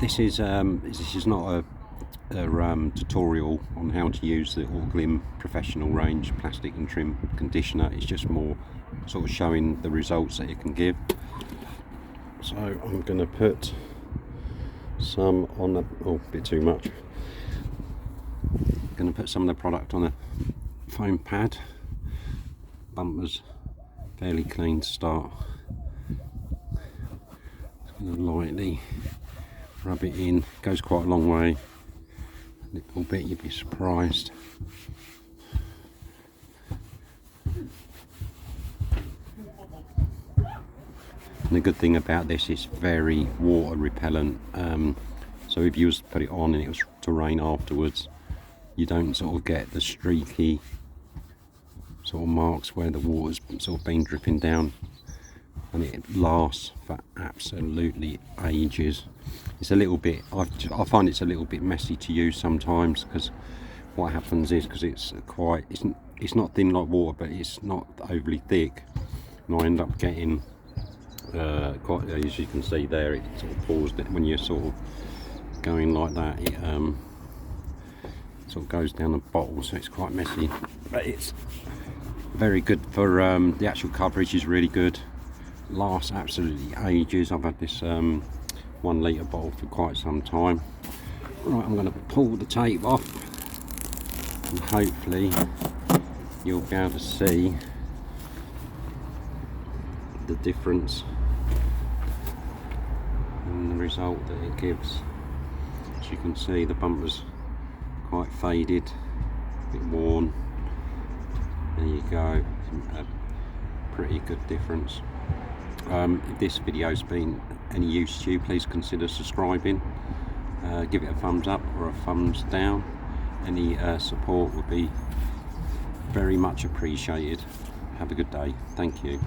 This is not a tutorial on how to use the Autoglym professional range plastic and trim conditioner. It's just more sort of showing the results that it can give. So I'm going to put some on the, oh, a bit too much. I'm going to put some of the product on a foam pad. Bumper's fairly clean to start. Just going to lightly rub it in. Goes quite a long way. A little bit, you'd be surprised. And the good thing about this is very water repellent. So if you was to put it on and it was to rain afterwards, you don't sort of get the streaky sort of marks where the water's sort of been dripping down, and it lasts for absolutely ages. It's a little bit, I find it's a little bit messy to use sometimes, because what happens is, because it's not thin like water, but it's not overly thick, and I end up getting quite, as you can see there, it sort of pours when you're sort of going like that. It sort of goes down the bottle, so it's quite messy, but it's very good for the actual coverage is really good. Lasts absolutely ages. I've had this 1 litre bottle for quite some time. Right, I'm going to pull the tape off, and hopefully you'll be able to see the difference in the result that it gives. As you can see, the bumper's quite faded, a bit worn. There you go, a pretty good difference. If this video's been any use to you, please consider subscribing, give it a thumbs up or a thumbs down. Any support would be very much appreciated. Have a good day. Thank you.